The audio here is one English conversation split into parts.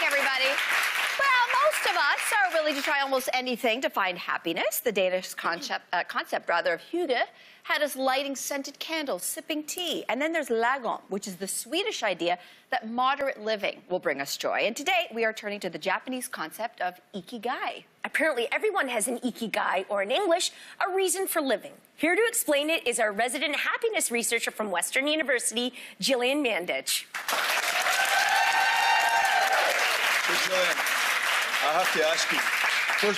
back, everybody. Well, most of us are willing to try almost anything to find happiness. The Danish concept of hygge had us lighting scented candles, sipping tea. And then there's lagom, which is the Swedish idea that moderate living will bring us joy. And today, we are turning to the Japanese concept of Ikigai. Apparently, everyone has an Ikigai, or in English, a reason for living. Here to explain it is our resident happiness researcher from Western University, Gillian Mandich. So, Gillian, I have to ask you,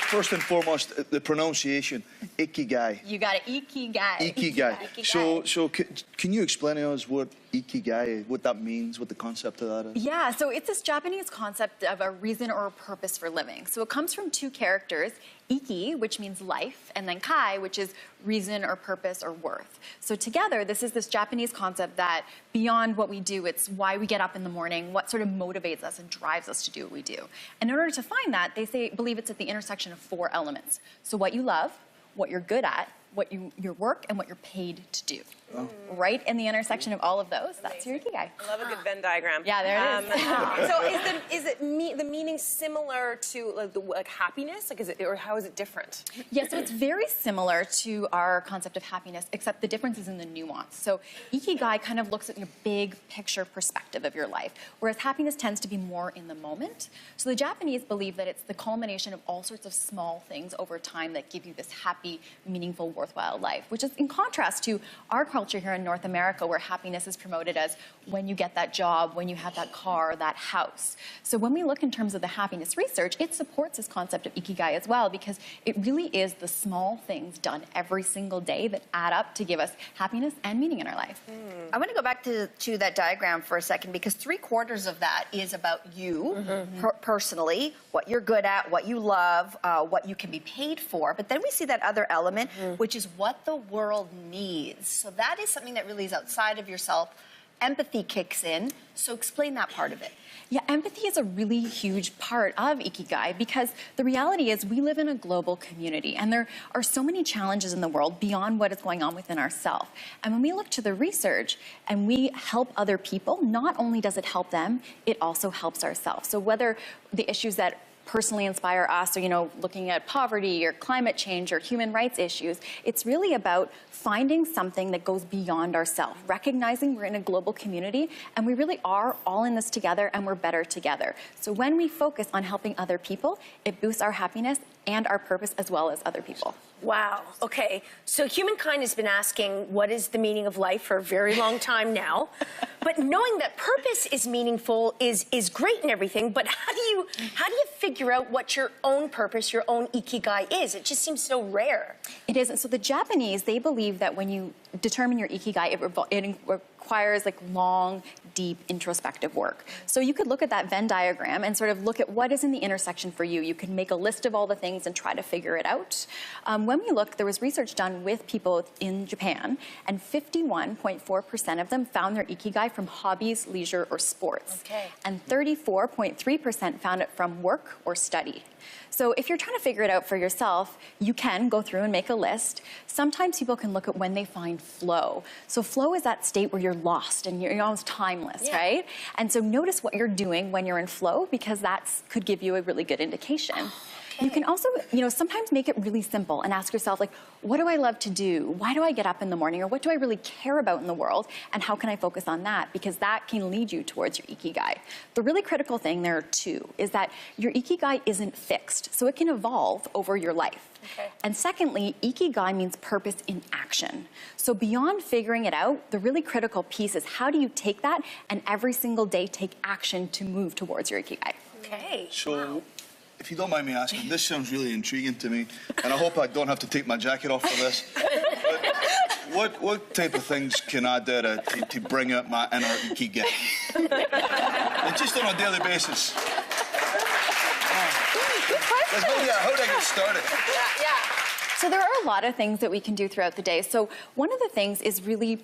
first and foremost, the pronunciation, Ikigai. You got it, Ikigai. Ikigai. So can you explain to us what Ikigai, what that means, what the concept of that is? Yeah, so it's this Japanese concept of a reason or a purpose for living. So it comes from two characters, Iki, which means life, and then Kai, which is reason or purpose or worth. So together, this is this Japanese concept that beyond what we do, it's why we get up in the morning, what sort of motivates us and drives us to do what we do. And in order to find that, they believe it's at the intersection of four elements. So what you love, what you're good at, your work, and what you're paid to do. Oh. Right in the intersection of all of those, that's your Ikigai. I love a good Venn diagram. Yeah, there it is. So is the meaning similar to like happiness? Like, is it, or how is it different? Yeah, so it's very similar to our concept of happiness, except the difference is in the nuance. So Ikigai kind of looks at your big picture perspective of your life, whereas happiness tends to be more in the moment. So the Japanese believe that it's the culmination of all sorts of small things over time that give you this happy, meaningful, worthwhile life, which is in contrast to our culture here in North America, where happiness is promoted as when you get that job, when you have that car, that house. So when we look in terms of the happiness research, it supports this concept of Ikigai as well, because it really is the small things done every single day that add up to give us happiness and meaning in our life. I want to go back to that diagram for a second, because 3/4 of that is about you personally, what you're good at, what you love, what you can be paid for. But then we see that other element, which is what the world needs. So that is something that really is outside of yourself. Empathy kicks in. So explain that part of it. Yeah, empathy is a really huge part of Ikigai, because the reality is we live in a global community, and there are so many challenges in the world beyond what is going on within ourselves. And when we look to the research and we help other people, not only does it help them, it also helps ourselves. So whether the issues that personally inspire us, or looking at poverty or climate change or human rights issues, it's really about finding something that goes beyond ourselves, recognizing we're in a global community and we really are all in this together and we're better together. So when we focus on helping other people, it boosts our happiness and our purpose as well as other people. Wow. Okay. So humankind has been asking what is the meaning of life for a very long time now. But knowing that purpose is meaningful is great and everything, but how do you figure out what your own purpose, your own Ikigai is? It just seems so rare. It isn't. So the Japanese, they believe that when you determine your Ikigai, it requires like long, deep introspective work. So you could look at that Venn diagram and sort of look at what is in the intersection for you. You can make a list of all the things and try to figure it out. When we look, there was research done with people in Japan, and 51.4% of them found their Ikigai from hobbies, leisure, or sports. Okay. And 34.3% found it from work or study. So if you're trying to figure it out for yourself, you can go through and make a list. Sometimes people can look at when they find flow. So flow is that state where you're lost and you're almost timeless, right? And so notice what you're doing when you're in flow, because that could give you a really good indication. You can also, sometimes make it really simple and ask yourself, like, what do I love to do? Why do I get up in the morning? Or what do I really care about in the world? And how can I focus on that? Because that can lead you towards your Ikigai. The really critical thing, there are two, is that your Ikigai isn't fixed. So it can evolve over your life. Okay. And secondly, Ikigai means purpose in action. So beyond figuring it out, the really critical piece is how do you take that and every single day take action to move towards your Ikigai? Okay. So, if you don't mind me asking, this sounds really intriguing to me, and I hope I don't have to take my jacket off for this. But what type of things can I do to bring out my inner Ikigai? And just on a daily basis. How do I get started? So there are a lot of things that we can do throughout the day. So one of the things is really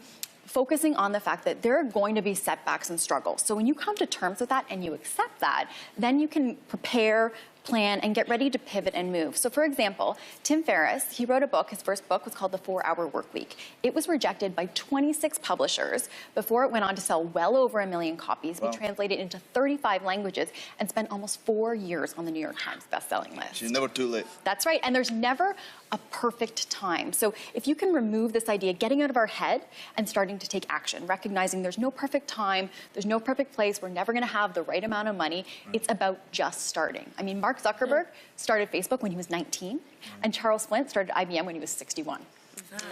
focusing on the fact that there are going to be setbacks and struggles. So when you come to terms with that and you accept that, then you can prepare plan, and get ready to pivot and move. So for example, Tim Ferriss, he wrote a book, his first book was called The 4-Hour Workweek. It was rejected by 26 publishers before it went on to sell well over 1 million copies, Wow. be translated into 35 languages, and spent almost 4 years on the New York Times bestselling list. She's never too late. That's right, and there's never a perfect time. So if you can remove this idea, getting out of our head and starting to take action, recognizing there's no perfect time, there's no perfect place, we're never gonna have the right amount of money, it's about just starting. I mean, Mark Zuckerberg started Facebook when he was 19, and Charles Flint started IBM when he was 61.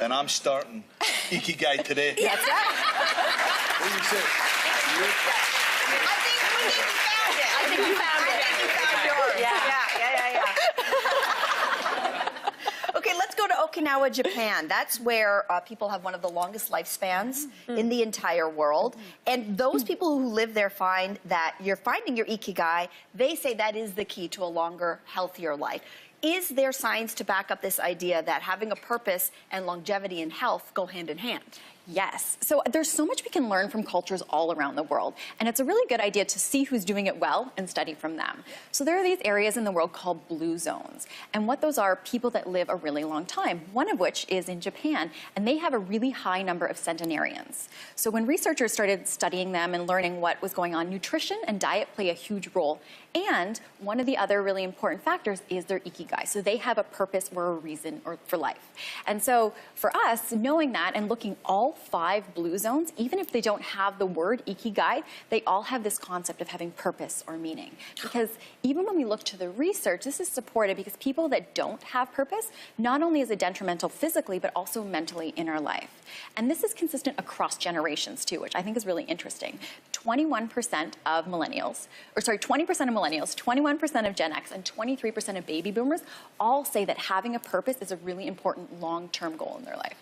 And I'm starting Ikigai today. That's right. What do you say? I think you found it. Yours. Yeah. Okay, let's go to Okinawa, Japan. That's where people have one of the longest lifespans in the entire world. And those people who live there find that you're finding your Ikigai. They say that is the key to a longer, healthier life. Is there science to back up this idea that having a purpose and longevity and health go hand in hand? Yes. So there's so much we can learn from cultures all around the world. And it's a really good idea to see who's doing it well and study from them. So there are these areas in the world called blue zones. And what those are people that live a really long time, one of which is in Japan. And they have a really high number of centenarians. So when researchers started studying them and learning what was going on, nutrition and diet play a huge role. And one of the other really important factors is their Ikigai. So they have a purpose or a reason for life. And so for us, knowing that and looking all 5 blue zones, even if they don't have the word Ikigai, they all have this concept of having purpose or meaning. Because even when we look to the research, this is supported because people that don't have purpose, not only is it detrimental physically, but also mentally in our life. And this is consistent across generations too, which I think is really interesting. 21% of millennials, 21% of Gen X, and 23% of baby boomers all say that having a purpose is a really important long-term goal in their life.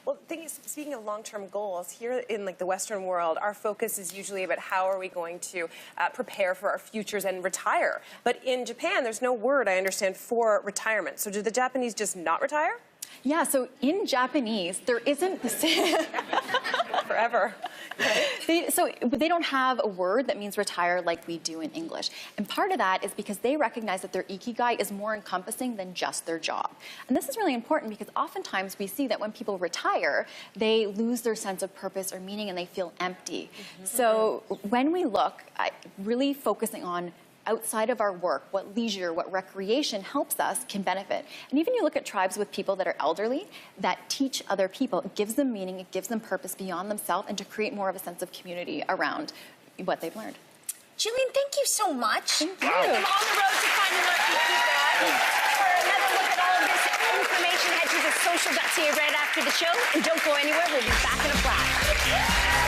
Well, speaking of long-term goals, here in the Western world, our focus is usually about how are we going to prepare for our futures and retire. But in Japan, there's no word, I understand, for retirement. So do the Japanese just not retire? Yeah, so in Japanese, there isn't the same. Forever. They don't have a word that means retire like we do in English. And part of that is because they recognize that their Ikigai is more encompassing than just their job. And this is really important because oftentimes we see that when people retire, they lose their sense of purpose or meaning and they feel empty. So when we look at really focusing on outside of our work, what leisure, what recreation helps us can benefit. And even you look at tribes with people that are elderly that teach other people, it gives them meaning, it gives them purpose beyond themselves and to create more of a sense of community around what they've learned. Gillian, thank you so much. Thank you. On the road to finding our Ikigai. For another look at all of this information, head to thesocial.ca right after the show. And don't go anywhere, we'll be back in a flash.